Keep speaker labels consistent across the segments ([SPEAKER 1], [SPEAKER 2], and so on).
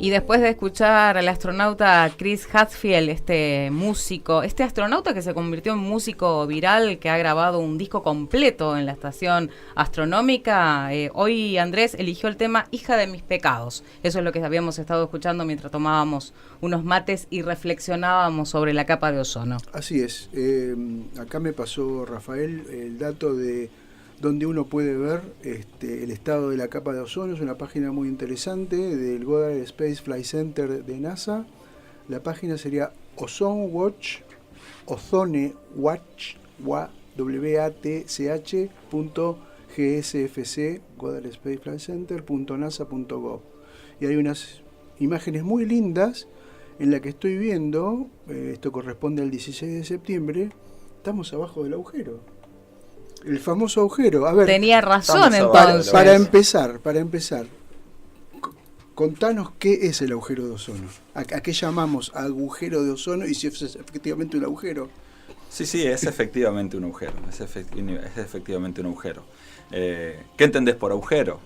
[SPEAKER 1] Y después de escuchar al astronauta Chris Hadfield, este músico, este astronauta que se convirtió en músico viral, que ha grabado un disco completo en la estación astronómica, hoy Andrés eligió el tema Hija de mis pecados. Eso es lo que habíamos estado escuchando mientras tomábamos unos mates y reflexionábamos sobre la capa de ozono.
[SPEAKER 2] Así es. Acá me pasó Rafael el dato de donde uno puede ver el estado de la capa de ozono. Es una página muy interesante del Goddard Space Flight Center de NASA. La página sería Ozone Watch, watch.gsfc, Goddard Space Flight Center.nasa.gov. Y hay unas imágenes muy lindas en la que estoy viendo, esto corresponde al 16 de septiembre, estamos abajo del agujero. El famoso agujero. A ver,
[SPEAKER 1] tenía razón entonces.
[SPEAKER 2] Para empezar, contanos qué es el agujero de ozono. ¿A qué llamamos agujero de ozono y si es efectivamente un agujero?
[SPEAKER 3] Sí, es efectivamente un agujero. Es efectivamente un agujero. ¿Qué entendés por agujero?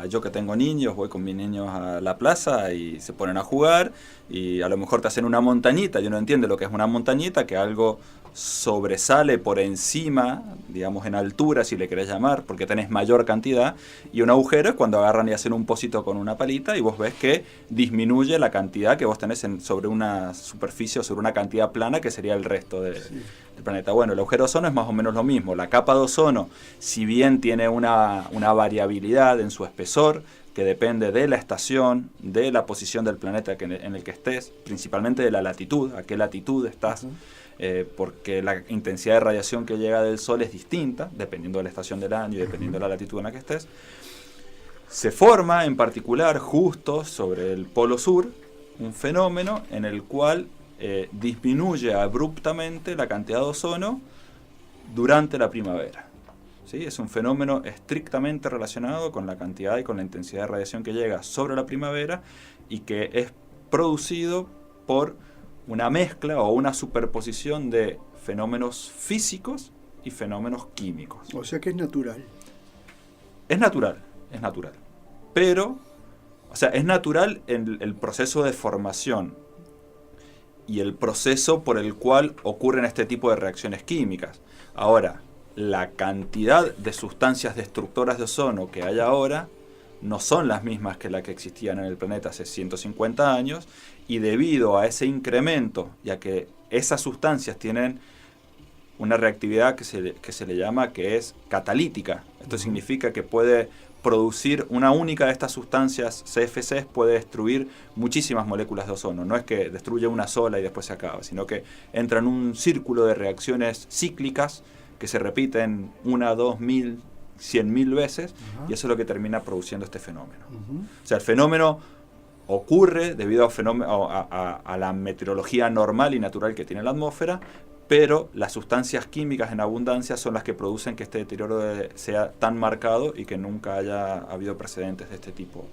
[SPEAKER 3] Yo que tengo niños, voy con mis niños a la plaza y se ponen a jugar y a lo mejor te hacen una montañita y uno entiende lo que es una montañita, que algo sobresale por encima, digamos en altura si le querés llamar, porque tenés mayor cantidad, y un agujero es cuando agarran y hacen un pocito con una palita y vos ves que disminuye la cantidad que vos tenés sobre una superficie o sobre una cantidad plana que sería el resto del planeta. Bueno, el agujero de ozono es más o menos lo mismo. La capa de ozono, si bien tiene una variabilidad en su espesor, que depende de la estación, de la posición del planeta en el que estés, principalmente de la latitud, a qué latitud estás, porque la intensidad de radiación que llega del Sol es distinta, dependiendo de la estación del año y dependiendo de la latitud en la que estés. Se forma en particular justo sobre el polo sur un fenómeno en el cual disminuye abruptamente la cantidad de ozono durante la primavera. ¿Sí? Es un fenómeno estrictamente relacionado con la cantidad y con la intensidad de radiación que llega sobre la primavera y que es producido por una mezcla o una superposición de fenómenos físicos y fenómenos químicos.
[SPEAKER 2] O sea que es natural.
[SPEAKER 3] Es natural. Pero, o sea, es natural en el proceso de formación y el proceso por el cual ocurren este tipo de reacciones químicas. Ahora, la cantidad de sustancias destructoras de ozono que hay ahora no son las mismas que las que existían en el planeta hace 150 años, y debido a ese incremento, ya que esas sustancias tienen una reactividad que se le llama que es catalítica. Esto significa que puede producir una única de estas sustancias CFCs, puede destruir muchísimas moléculas de ozono. No es que destruye una sola y después se acaba, sino que entra en un círculo de reacciones cíclicas que se repiten 1, 2, 1000, 100.000 veces, y eso es lo que termina produciendo este fenómeno. O sea, el fenómeno ocurre debido a la meteorología normal y natural que tiene la atmósfera, pero las sustancias químicas en abundancia son las que producen que este deterioro sea tan marcado y que nunca haya habido precedentes de este tipo.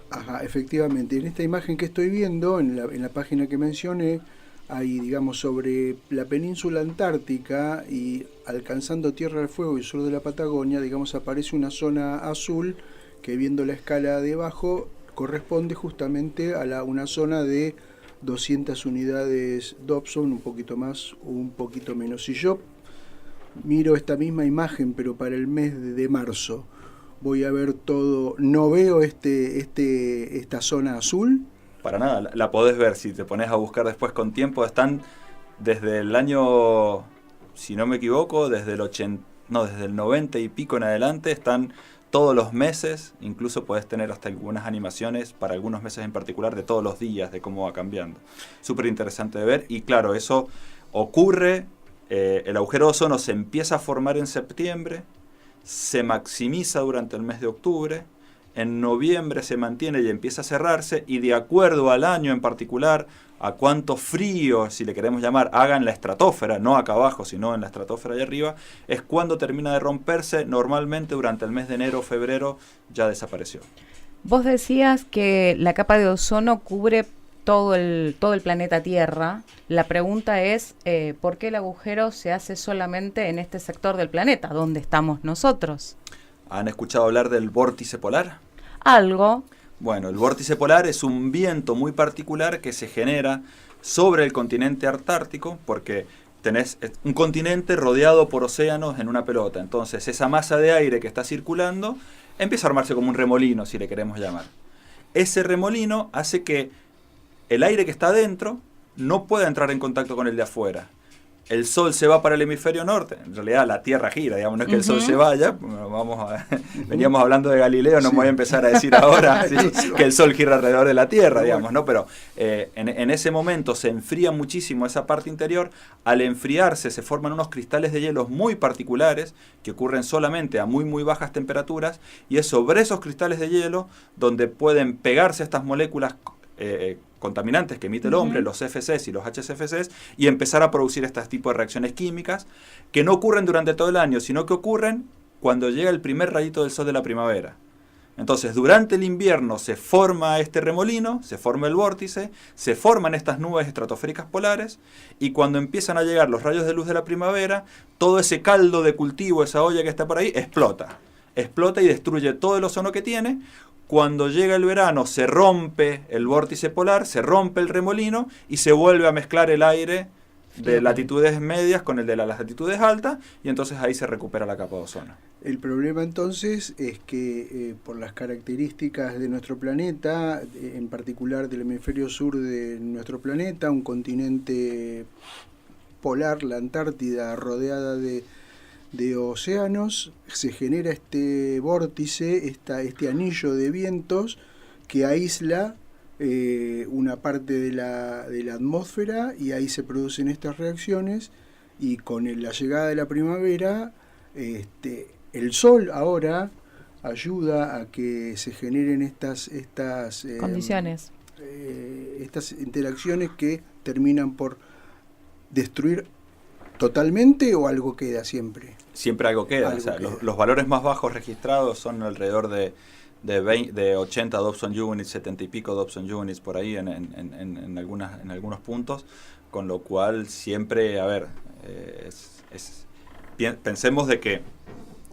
[SPEAKER 2] Ajá, efectivamente. En esta imagen que estoy viendo, en la página que mencioné, hay, digamos, sobre la península antártica y alcanzando Tierra del Fuego y el sur de la Patagonia, digamos, aparece una zona azul que, viendo la escala de abajo, corresponde justamente a una zona de 200 unidades Dobson, un poquito más o un poquito menos. Si yo miro esta misma imagen, pero para el mes de marzo, voy a ver todo, no veo esta zona azul.
[SPEAKER 3] Para nada, la podés ver si te pones a buscar después con tiempo. Están desde el año, si no me equivoco, desde el 90 y pico en adelante, están todos los meses. Incluso podés tener hasta algunas animaciones para algunos meses en particular de todos los días, de cómo va cambiando. Súper interesante de ver. Y claro, eso ocurre, el agujero de ozono se empieza a formar en septiembre, se maximiza durante el mes de octubre, en noviembre se mantiene y empieza a cerrarse, y de acuerdo al año en particular, a cuánto frío, si le queremos llamar, haga en la estratosfera, no acá abajo, sino en la estratosfera allá arriba, es cuando termina de romperse. Normalmente durante el mes de enero o febrero ya desapareció.
[SPEAKER 1] Vos decías que la capa de ozono cubre todo el planeta Tierra. La pregunta es, ¿por qué el agujero se hace solamente en este sector del planeta, donde estamos nosotros?
[SPEAKER 3] ¿Han escuchado hablar del vórtice polar?
[SPEAKER 1] Algo.
[SPEAKER 3] Bueno, el vórtice polar es un viento muy particular que se genera sobre el continente antártico, porque tenés un continente rodeado por océanos en una pelota. Entonces esa masa de aire que está circulando empieza a armarse como un remolino, si le queremos llamar. Ese remolino hace que el aire que está adentro no pueda entrar en contacto con el de afuera. El Sol se va para el hemisferio norte, en realidad la Tierra gira, digamos, no es que el Sol se vaya, veníamos hablando de Galileo, no me voy a empezar a decir ahora ¿sí? que el Sol gira alrededor de la Tierra, digamos, ¿no? Pero en ese momento se enfría muchísimo esa parte interior. Al enfriarse se forman unos cristales de hielo muy particulares que ocurren solamente a muy muy bajas temperaturas, y es sobre esos cristales de hielo donde pueden pegarse estas moléculas contaminantes que emite el hombre, los CFCs y los HCFCs, y empezar a producir este tipo de reacciones químicas que no ocurren durante todo el año, sino que ocurren cuando llega el primer rayito del sol de la primavera. Entonces, durante el invierno se forma este remolino, se forma el vórtice, se forman estas nubes estratosféricas polares, y cuando empiezan a llegar los rayos de luz de la primavera, todo ese caldo de cultivo, esa olla que está por ahí, explota. Explota y destruye todo el ozono que tiene. Cuando llega el verano se rompe el vórtice polar, se rompe el remolino y se vuelve a mezclar el aire de latitudes medias con el de las latitudes altas, y entonces ahí se recupera la capa de ozono.
[SPEAKER 2] El problema entonces es que por las características de nuestro planeta, en particular del hemisferio sur de nuestro planeta, un continente polar, la Antártida, rodeada de océanos, se genera este vórtice, este anillo de vientos que aísla una parte de la atmósfera, y ahí se producen estas reacciones, y con la llegada de la primavera, el sol ahora ayuda a que se generen estas
[SPEAKER 1] condiciones,
[SPEAKER 2] estas interacciones que terminan por destruir totalmente, o algo queda siempre.
[SPEAKER 3] Siempre algo queda.
[SPEAKER 2] Algo
[SPEAKER 3] o sea,
[SPEAKER 2] queda.
[SPEAKER 3] Los valores más bajos registrados son alrededor de 80 Dobson units, 70 y pico Dobson units por ahí en algunos puntos, con lo cual siempre, a ver, pensemos de que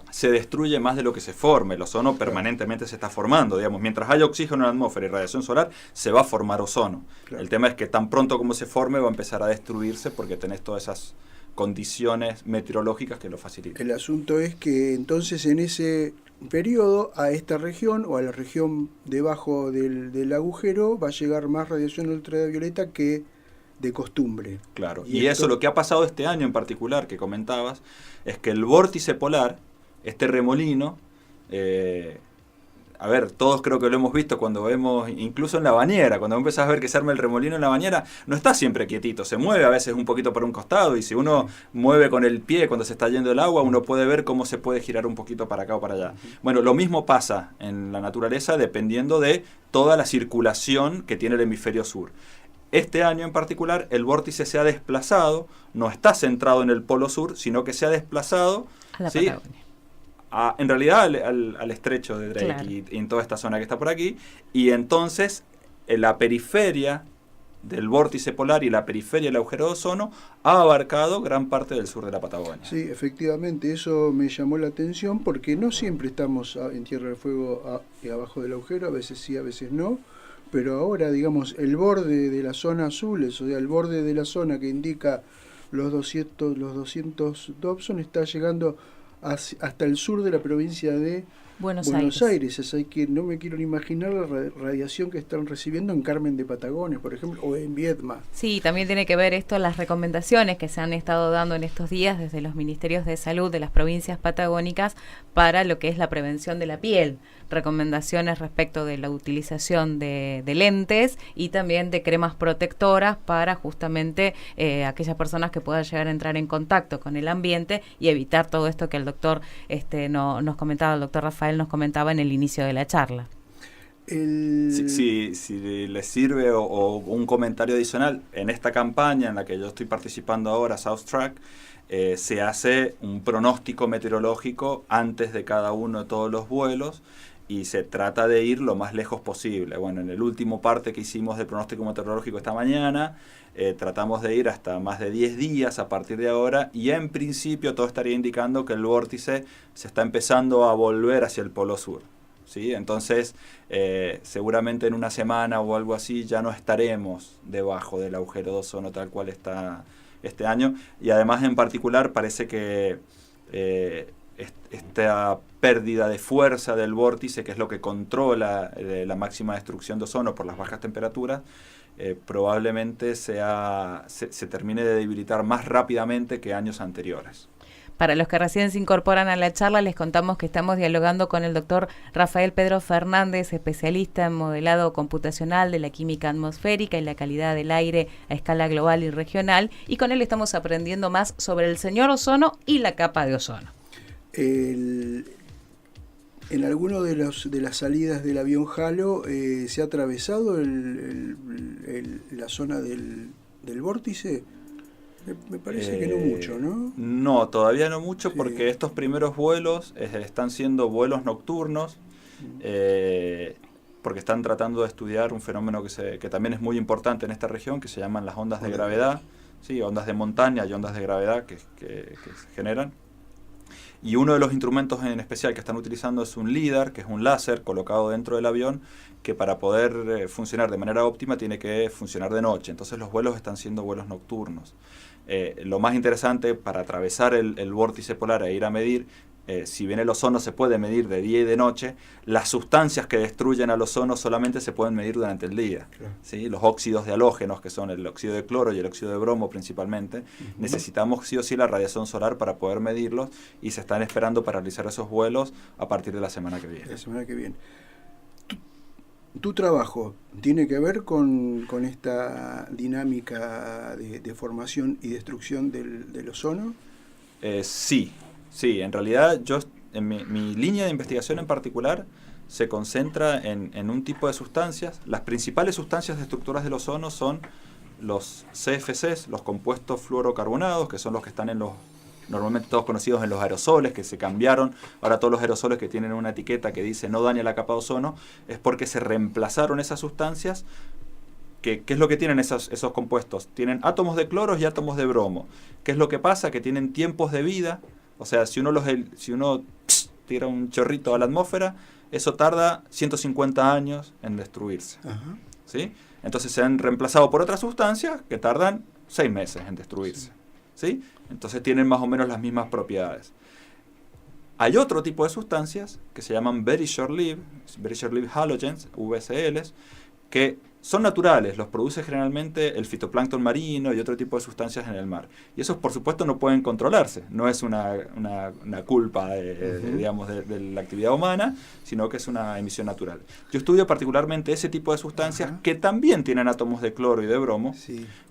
[SPEAKER 3] se destruye más de lo que se forme. El ozono permanentemente se está formando, digamos, mientras haya oxígeno en la atmósfera y radiación solar, se va a formar ozono. Claro. El tema es que tan pronto como se forme va a empezar a destruirse, porque tenés todas esas condiciones meteorológicas que lo facilitan.
[SPEAKER 2] El asunto es que entonces en ese periodo a esta región, o a la región debajo del agujero, va a llegar más radiación ultravioleta que de costumbre.
[SPEAKER 3] Claro, y eso, lo que ha pasado este año en particular, que comentabas, es que el vórtice polar, este remolino, a ver, todos creo que lo hemos visto cuando vemos, incluso en la bañera, cuando empezás a ver que se arma el remolino en la bañera, no está siempre quietito, se mueve a veces un poquito por un costado, y si uno mueve con el pie cuando se está yendo el agua, uno puede ver cómo se puede girar un poquito para acá o para allá. Bueno, lo mismo pasa en la naturaleza dependiendo de toda la circulación que tiene el hemisferio sur. Este año en particular el vórtice se ha desplazado, no está centrado en el polo sur, sino que se ha desplazado
[SPEAKER 1] a la
[SPEAKER 3] ¿sí?
[SPEAKER 1] Patagonia.
[SPEAKER 3] En realidad al estrecho de Drake, claro. y en toda esta zona que está por aquí, y entonces en la periferia del vórtice polar y la periferia del agujero de ozono ha abarcado gran parte del sur de la Patagonia.
[SPEAKER 2] Sí, efectivamente, eso me llamó la atención, porque no siempre estamos en Tierra del Fuego abajo del agujero, a veces sí, a veces no, pero ahora, digamos, el borde de la zona azul, o sea, el borde de la zona que indica los 200 Dobson, está llegando hasta el sur de la provincia de Buenos Aires. Así que no me quiero ni imaginar la radiación que están recibiendo en Carmen de Patagones, por ejemplo, o en Viedma.
[SPEAKER 1] Sí, también tiene que ver esto, las recomendaciones que se han estado dando en estos días desde los ministerios de salud de las provincias patagónicas para lo que es la prevención de la piel. Recomendaciones respecto de la utilización de lentes y también de cremas protectoras para justamente aquellas personas que puedan llegar a entrar en contacto con el ambiente y evitar todo esto que el doctor nos comentaba, el doctor Rafael nos comentaba en el inicio de la charla.
[SPEAKER 3] Si les sirve o un comentario adicional, en esta campaña en la que yo estoy participando ahora, South Track, se hace un pronóstico meteorológico antes de cada uno de todos los vuelos, y se trata de ir lo más lejos posible. Bueno, en el último parte que hicimos del pronóstico meteorológico esta mañana, tratamos de ir hasta más de 10 días a partir de ahora, y en principio todo estaría indicando que el vórtice se está empezando a volver hacia el polo sur, ¿sí? Entonces, seguramente en una semana o algo así ya no estaremos debajo del agujero de ozono tal cual está este año, y además en particular parece que esta pérdida de fuerza del vórtice, que es lo que controla la máxima destrucción de ozono por las bajas temperaturas, probablemente se termine de debilitar más rápidamente que años anteriores.
[SPEAKER 1] Para los que recién se incorporan a la charla, les contamos que estamos dialogando con el doctor Rafael Pedro Fernández, especialista en modelado computacional de la química atmosférica y la calidad del aire a escala global y regional, y con él estamos aprendiendo más sobre el señor ozono y la capa de ozono.
[SPEAKER 2] En alguno de las salidas del avión Halo se ha atravesado la zona del vórtice. Me parece que no mucho, ¿no?
[SPEAKER 3] No, todavía no mucho, porque estos primeros vuelos están siendo vuelos nocturnos, porque están tratando de estudiar un fenómeno que también es muy importante en esta región, que se llaman las ondas de gravedad, ¿sí? Ondas de montaña y ondas de gravedad que se generan. Y uno de los instrumentos en especial que están utilizando es un LIDAR, que es un láser colocado dentro del avión, que para poder funcionar de manera óptima tiene que funcionar de noche. Entonces los vuelos están siendo vuelos nocturnos. Lo más interesante para atravesar el vórtice polar e ir a medir, si bien el ozono se puede medir de día y de noche, las sustancias que destruyen al ozono solamente se pueden medir durante el día. Claro. ¿Sí? Los óxidos de halógenos, que son el óxido de cloro y el óxido de bromo principalmente, necesitamos sí o sí la radiación solar para poder medirlos, y se están esperando para realizar esos vuelos a partir de la semana que viene.
[SPEAKER 2] La semana que viene. ¿Tu trabajo tiene que ver con esta dinámica de formación y destrucción del ozono?
[SPEAKER 3] Sí, en realidad mi línea de investigación en particular se concentra en un tipo de sustancias. Las principales sustancias destructoras del ozono son los CFCs, los compuestos fluorocarbonados, que son los que están normalmente todos conocidos en los aerosoles, que se cambiaron. Ahora todos los aerosoles que tienen una etiqueta que dice no daña la capa de ozono, es porque se reemplazaron esas sustancias. ¿Qué es lo que tienen esos compuestos? Tienen átomos de cloro y átomos de bromo. ¿Qué es lo que pasa? Que tienen tiempos de vida. O sea, si uno tira un chorrito a la atmósfera, eso tarda 150 años en destruirse. Ajá. ¿Sí? Entonces se han reemplazado por otras sustancias que tardan 6 meses en destruirse. ¿Sí? Entonces tienen más o menos las mismas propiedades. Hay otro tipo de sustancias que se llaman Very Short-Lived Halogens, VSLs, que son naturales, los produce generalmente el fitoplancton marino y otro tipo de sustancias en el mar. Y esos, por supuesto, no pueden controlarse. No es una culpa de la actividad humana, sino que es una emisión natural. Yo estudio particularmente ese tipo de sustancias que también tienen átomos de cloro y de bromo,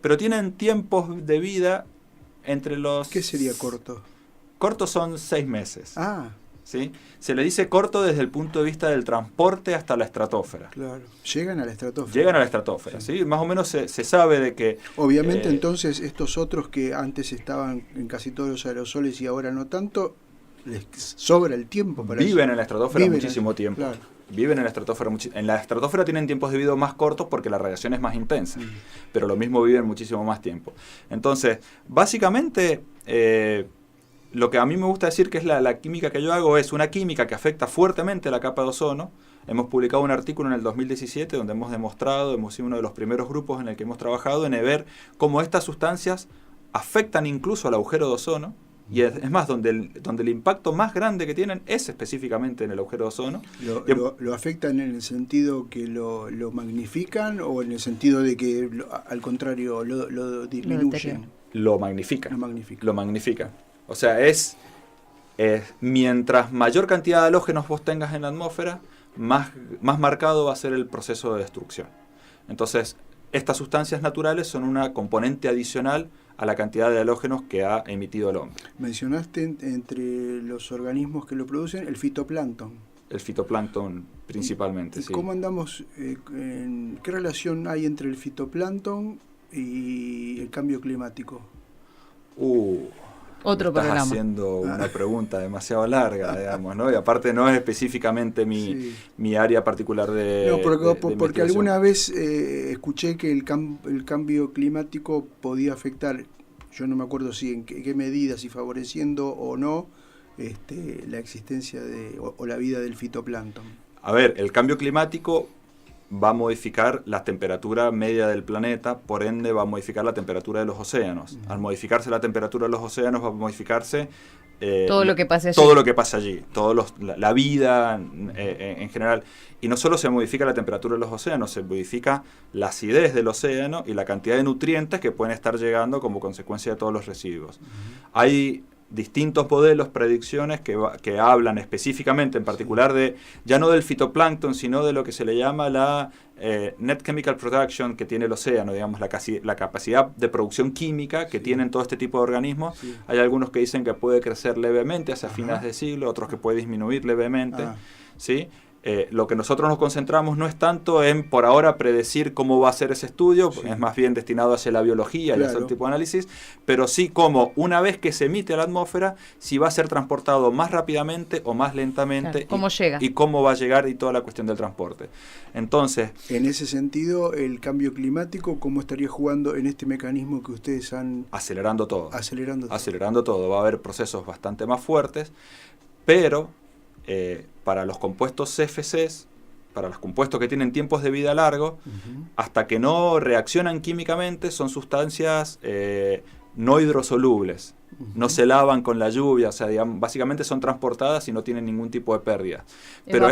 [SPEAKER 3] pero tienen tiempos de vida entre los...
[SPEAKER 2] ¿Qué sería corto?
[SPEAKER 3] Cortos son 6 meses. ¿Sí? Se le dice corto desde el punto de vista del transporte hasta la estratosfera.
[SPEAKER 2] Claro. Llegan a la estratosfera.
[SPEAKER 3] Llegan a la estratosfera, ¿sí? Más o menos se sabe de que...
[SPEAKER 2] Obviamente entonces estos otros que antes estaban en casi todos los aerosoles y ahora no tanto, les sobra el tiempo para
[SPEAKER 3] viven
[SPEAKER 2] eso.
[SPEAKER 3] En la estratosfera muchísimo tiempo. Claro. Viven en la estratosfera. En la estratosfera tienen tiempos de vida más cortos porque la radiación es más intensa, pero lo mismo viven muchísimo más tiempo. Entonces, básicamente... lo que a mí me gusta decir que es la química que yo hago es una química que afecta fuertemente la capa de ozono. Hemos publicado un artículo en el 2017 donde hemos sido uno de los primeros grupos en el que hemos trabajado en ver cómo estas sustancias afectan incluso al agujero de ozono. Y es más, donde el impacto más grande que tienen es específicamente en el agujero de ozono.
[SPEAKER 2] ¿Lo afectan en el sentido que lo magnifican o en el sentido de que al contrario lo disminuyen?
[SPEAKER 3] Lo magnifican. Lo magnifican. O sea, mientras mayor cantidad de halógenos vos tengas en la atmósfera, más marcado va a ser el proceso de destrucción. Entonces, estas sustancias naturales son una componente adicional a la cantidad de halógenos que ha emitido el hombre.
[SPEAKER 2] Mencionaste entre los organismos que lo producen el fitoplancton.
[SPEAKER 3] El fitoplancton principalmente, sí.
[SPEAKER 2] ¿Cómo andamos? ¿Qué relación hay entre el fitoplancton y el cambio climático?
[SPEAKER 1] Otro
[SPEAKER 3] estás
[SPEAKER 1] programa.
[SPEAKER 3] haciendo una pregunta demasiado larga, digamos, ¿no? Y aparte no es específicamente mi área particular de
[SPEAKER 2] No, porque
[SPEAKER 3] investigación.
[SPEAKER 2] alguna vez escuché que el cambio climático podía afectar, yo no me acuerdo si en qué medida, si favoreciendo o no la existencia o la vida del fitoplancton.
[SPEAKER 3] A ver, el cambio climático va a modificar la temperatura media del planeta, por ende va a modificar la temperatura de los océanos. Al modificarse la temperatura de los océanos va a modificarse
[SPEAKER 1] todo lo que pase allí.
[SPEAKER 3] Todo lo que pasa allí, la vida en general. Y no solo se modifica la temperatura de los océanos, se modifica la acidez del océano y la cantidad de nutrientes que pueden estar llegando como consecuencia de todos los residuos. Hay distintos modelos, predicciones que hablan específicamente, en particular ya no del fitoplancton, sino de lo que se le llama la net chemical production que tiene el océano, digamos, la capacidad de producción química que tienen todo este tipo de organismos. Sí. Hay algunos que dicen que puede crecer levemente hacia fines de siglo, otros que puede disminuir levemente, ¿sí? Lo que nosotros nos concentramos no es tanto en, por ahora, predecir cómo va a ser ese estudio, es más bien destinado hacia la biología y hacer un tipo de análisis, pero sí como una vez que se emite a la atmósfera, si va a ser transportado más rápidamente o más lentamente,
[SPEAKER 1] ¿cómo llega?
[SPEAKER 3] Y cómo va a llegar y toda la cuestión del transporte. Entonces,
[SPEAKER 2] en ese sentido, el cambio climático, ¿cómo estaría jugando en este mecanismo que ustedes han...
[SPEAKER 3] Acelerando todo.
[SPEAKER 2] Acelerando todo.
[SPEAKER 3] Va a haber procesos bastante más fuertes, pero... para los compuestos CFCs, para los compuestos que tienen tiempos de vida largos, hasta que no reaccionan químicamente, son sustancias no hidrosolubles. No se lavan con la lluvia, o sea, digamos, básicamente son transportadas y no tienen ningún tipo de pérdida. Pero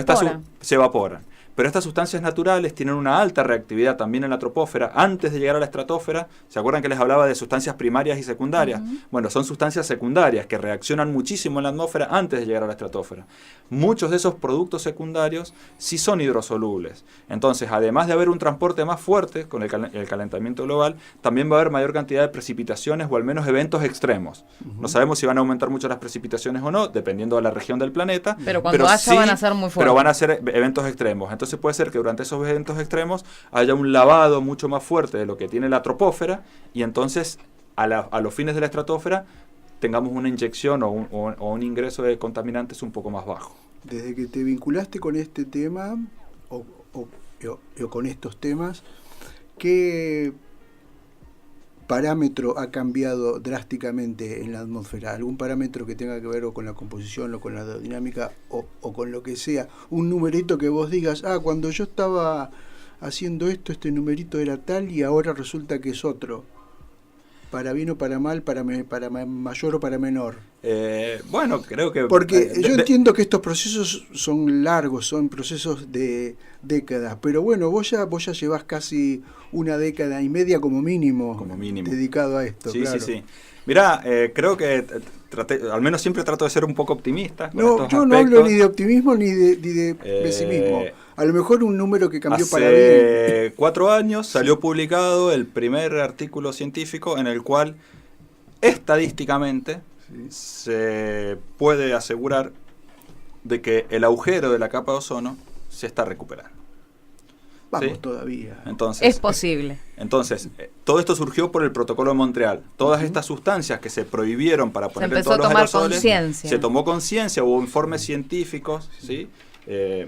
[SPEAKER 3] se evaporan. Pero estas sustancias naturales tienen una alta reactividad también en la troposfera. Antes de llegar a la estratosfera, ¿se acuerdan que les hablaba de sustancias primarias y secundarias? Bueno, son sustancias secundarias que reaccionan muchísimo en la atmósfera antes de llegar a la estratosfera. Muchos de esos productos secundarios sí son hidrosolubles. Entonces, además de haber un transporte más fuerte con el calentamiento global, también va a haber mayor cantidad de precipitaciones o al menos eventos extremos. No sabemos si van a aumentar mucho las precipitaciones o no, dependiendo de la región del planeta.
[SPEAKER 1] Pero cuando haya van a ser muy fuertes.
[SPEAKER 3] Pero van a ser eventos extremos. Entonces puede ser que durante esos eventos extremos haya un lavado mucho más fuerte de lo que tiene la troposfera y entonces a los fines de la estratosfera tengamos una inyección o un ingreso de contaminantes un poco más bajo.
[SPEAKER 2] Desde que te vinculaste con este tema o con estos temas, ¿qué parámetro ha cambiado drásticamente en la atmósfera? ¿Algún parámetro que tenga que ver o con la composición o con la aerodinámica o con lo que sea? Un numerito que vos digas, cuando yo estaba haciendo esto, este numerito era tal y ahora resulta que es otro. ¿Para bien o para mal, para mayor o para menor?
[SPEAKER 3] Bueno, creo que...
[SPEAKER 2] Porque yo entiendo que estos procesos son largos, son procesos de décadas, pero bueno, vos ya llevás casi una década y media como mínimo dedicado a esto.
[SPEAKER 3] Sí,
[SPEAKER 2] claro.
[SPEAKER 3] sí. Mirá, creo que al menos siempre trato de ser un poco optimista con estos
[SPEAKER 2] yo
[SPEAKER 3] aspectos.
[SPEAKER 2] No hablo ni de optimismo ni de pesimismo. A lo mejor un número que cambió para bien.
[SPEAKER 3] Hace 4 años salió publicado el primer artículo científico en el cual estadísticamente se puede asegurar de que el agujero de la capa de ozono se está recuperando.
[SPEAKER 2] Vamos todavía.
[SPEAKER 3] Entonces,
[SPEAKER 1] es posible.
[SPEAKER 3] Entonces, todo esto surgió por el Protocolo de Montreal. Todas estas sustancias que se prohibieron para poner en todos los aerosoles, se tomó conciencia, hubo informes científicos, ¿sí?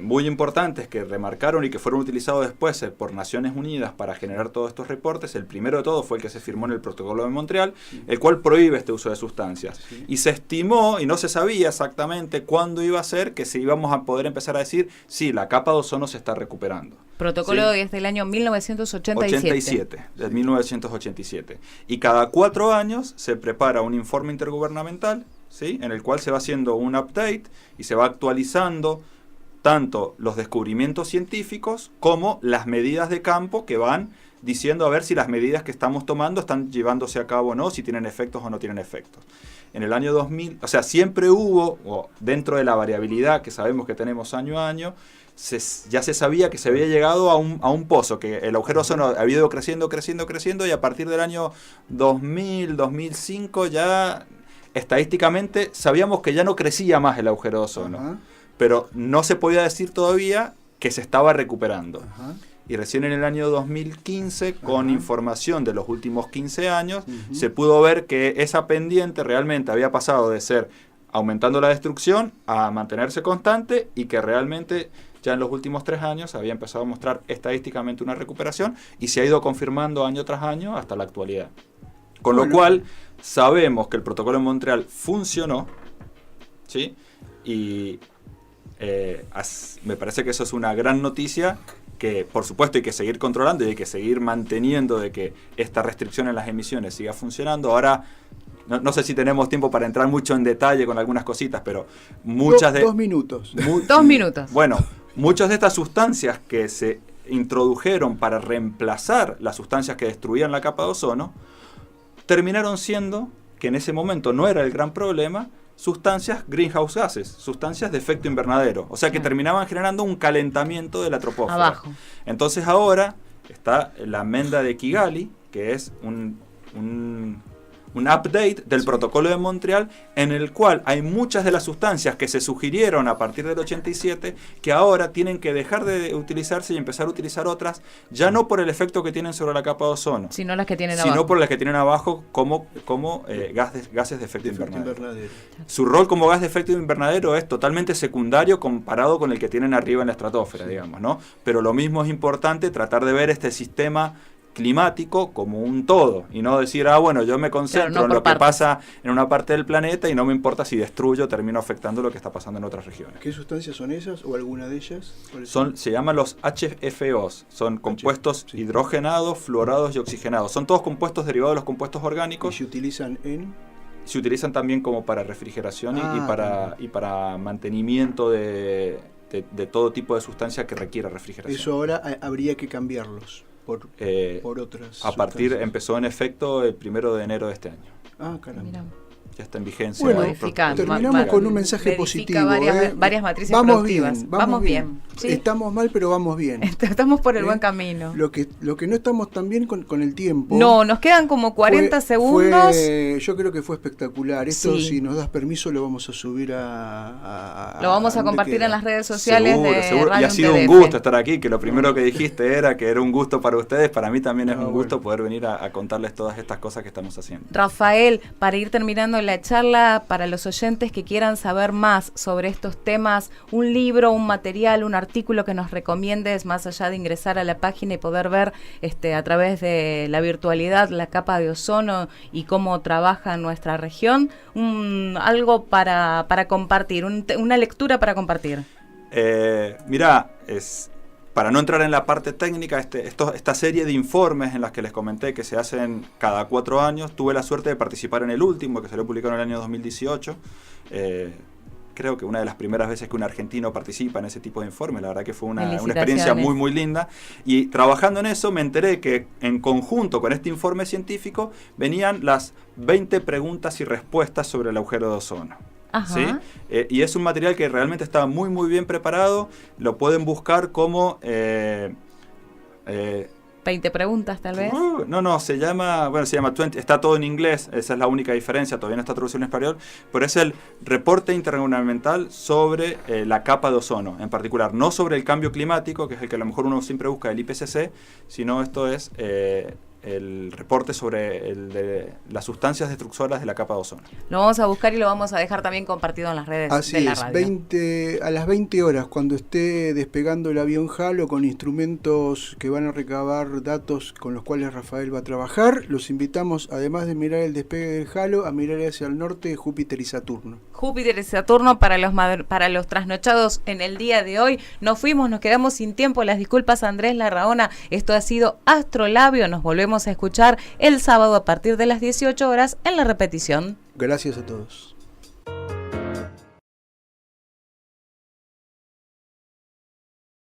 [SPEAKER 3] Muy importantes que remarcaron y que fueron utilizados después por Naciones Unidas para generar todos estos reportes. El primero de todos fue el que se firmó en el Protocolo de Montreal, el cual prohíbe este uso de sustancias. Y se estimó, y no se sabía exactamente cuándo iba a ser, que se íbamos a poder empezar a decir, sí, la capa de ozono se está recuperando.
[SPEAKER 1] Protocolo desde el año 1987.
[SPEAKER 3] Desde 1987. Y cada 4 años se prepara un informe intergubernamental, ¿sí? En el cual se va haciendo un update y se va actualizando tanto los descubrimientos científicos como las medidas de campo que van diciendo a ver si las medidas que estamos tomando están llevándose a cabo o no, si tienen efectos o no tienen efectos. En el año 2000, o sea, siempre hubo, dentro de la variabilidad que sabemos que tenemos año a año, ya se sabía que se había llegado a un pozo, que el agujero ozono había ido creciendo y a partir del año 2000, 2005 ya estadísticamente sabíamos que ya no crecía más el agujero ozono. Pero no se podía decir todavía que se estaba recuperando. y recién en el año 2015, con información de los últimos 15 años, se pudo ver que esa pendiente realmente había pasado de ser aumentando la destrucción a mantenerse constante, y que realmente ya en los últimos 3 años había empezado a mostrar estadísticamente una recuperación, y se ha ido confirmando año tras año hasta la actualidad. Con lo cual sabemos que el protocolo de Montreal funcionó, ¿sí? Y me parece que eso es una gran noticia, que por supuesto hay que seguir controlando y hay que seguir manteniendo de que esta restricción en las emisiones siga funcionando. Ahora, no sé si tenemos tiempo para entrar mucho en detalle con algunas cositas, pero muchas de...
[SPEAKER 2] 2 minutos.
[SPEAKER 1] 2 minutos.
[SPEAKER 3] Bueno, muchas de estas sustancias que se introdujeron para reemplazar las sustancias que destruían la capa de ozono, terminaron siendo, que en ese momento no era el gran problema, sustancias greenhouse gases, sustancias de efecto invernadero. O sea que terminaban generando un calentamiento de la troposfera.
[SPEAKER 1] Abajo.
[SPEAKER 3] Entonces ahora está la enmienda de Kigali, que es un update del protocolo de Montreal, en el cual hay muchas de las sustancias que se sugirieron a partir del 87 que ahora tienen que dejar de utilizarse y empezar a utilizar otras, ya no por el efecto que tienen sobre la capa de ozono,
[SPEAKER 1] sino las que tienen
[SPEAKER 3] sino
[SPEAKER 1] abajo.
[SPEAKER 3] por las que tienen abajo como gases de efecto invernadero. Su rol como gas de efecto invernadero es totalmente secundario comparado con el que tienen arriba en la estratosfera, digamos, ¿no? Pero lo mismo es importante tratar de ver este sistema climático como un todo, y no decir, bueno, yo me concentro en lo que pasa en una parte del planeta y no me importa si destruyo, termino afectando lo que está pasando en otras regiones.
[SPEAKER 2] ¿Qué sustancias son esas o alguna de ellas?
[SPEAKER 3] Se llaman los HFOs, son compuestos hidrogenados, fluorados y oxigenados. Son todos compuestos derivados de los compuestos orgánicos.
[SPEAKER 2] ¿Y se utilizan en...?
[SPEAKER 3] Se utilizan también como para refrigeración y para mantenimiento de todo tipo de sustancia que requiera refrigeración.
[SPEAKER 2] Eso ahora habría que cambiarlos por otras
[SPEAKER 3] empezó en efecto el 1 de enero de este año.
[SPEAKER 2] Caramba.
[SPEAKER 1] Mirá.
[SPEAKER 3] Ya está en vigencia.
[SPEAKER 2] Bueno, terminamos con un mensaje positivo.
[SPEAKER 1] Varias matrices
[SPEAKER 2] vamos
[SPEAKER 1] productivas.
[SPEAKER 2] Bien, vamos bien.
[SPEAKER 1] Sí.
[SPEAKER 2] Estamos mal, pero vamos bien.
[SPEAKER 1] Estamos por el buen camino.
[SPEAKER 2] Lo que no estamos tan bien con el tiempo.
[SPEAKER 1] No, nos quedan como 40 segundos.
[SPEAKER 2] Yo creo que fue espectacular. Esto, si nos das permiso, lo vamos a subir
[SPEAKER 1] lo vamos a compartir en las redes sociales
[SPEAKER 3] seguro.
[SPEAKER 1] Radio
[SPEAKER 3] Y ha sido un gusto estar aquí, que lo primero que dijiste era que era un gusto para ustedes. Para mí también es un gusto poder venir a contarles todas estas cosas que estamos haciendo.
[SPEAKER 1] Rafael, para ir terminando la charla, para los oyentes que quieran saber más sobre estos temas, un libro, un material, un artículo que nos recomiendes, más allá de ingresar a la página y poder ver a través de la virtualidad la capa de ozono y cómo trabaja en nuestra región, algo para compartir, una lectura para compartir.
[SPEAKER 3] Mirá, para no entrar en la parte técnica, esta serie de informes en las que les comenté que se hacen cada 4 años, tuve la suerte de participar en el último, que salió publicado en el año 2018. Creo que una de las primeras veces que un argentino participa en ese tipo de informes, la verdad que fue una experiencia muy, muy linda. Y trabajando en eso me enteré que en conjunto con este informe científico venían las 20 preguntas y respuestas sobre el agujero de ozono. ¿Sí? Y es un material que realmente está muy muy bien preparado. Lo pueden buscar como
[SPEAKER 1] 20 preguntas tal vez.
[SPEAKER 3] Se llama 20, está todo en inglés, esa es la única diferencia, todavía no está traducido en español, pero es el reporte intergubernamental sobre la capa de ozono, en particular, no sobre el cambio climático, que es el que a lo mejor uno siempre busca, el IPCC, sino esto es el reporte sobre de las sustancias destructoras de la capa de ozono.
[SPEAKER 1] Lo vamos a buscar y lo vamos a dejar también compartido en las redes de la radio.
[SPEAKER 2] A las 20 horas, cuando esté despegando el avión Halo con instrumentos que van a recabar datos con los cuales Rafael va a trabajar, los invitamos, además de mirar el despegue del Halo, a mirar hacia el norte Júpiter y Saturno.
[SPEAKER 1] Júpiter y Saturno para los trasnochados en el día de hoy. Nos quedamos sin tiempo. Las disculpas a Andrés Larraona. Esto ha sido Astrolabio. Nos volvemos a escuchar el sábado a partir de las 18 horas en la repetición.
[SPEAKER 2] Gracias a todos.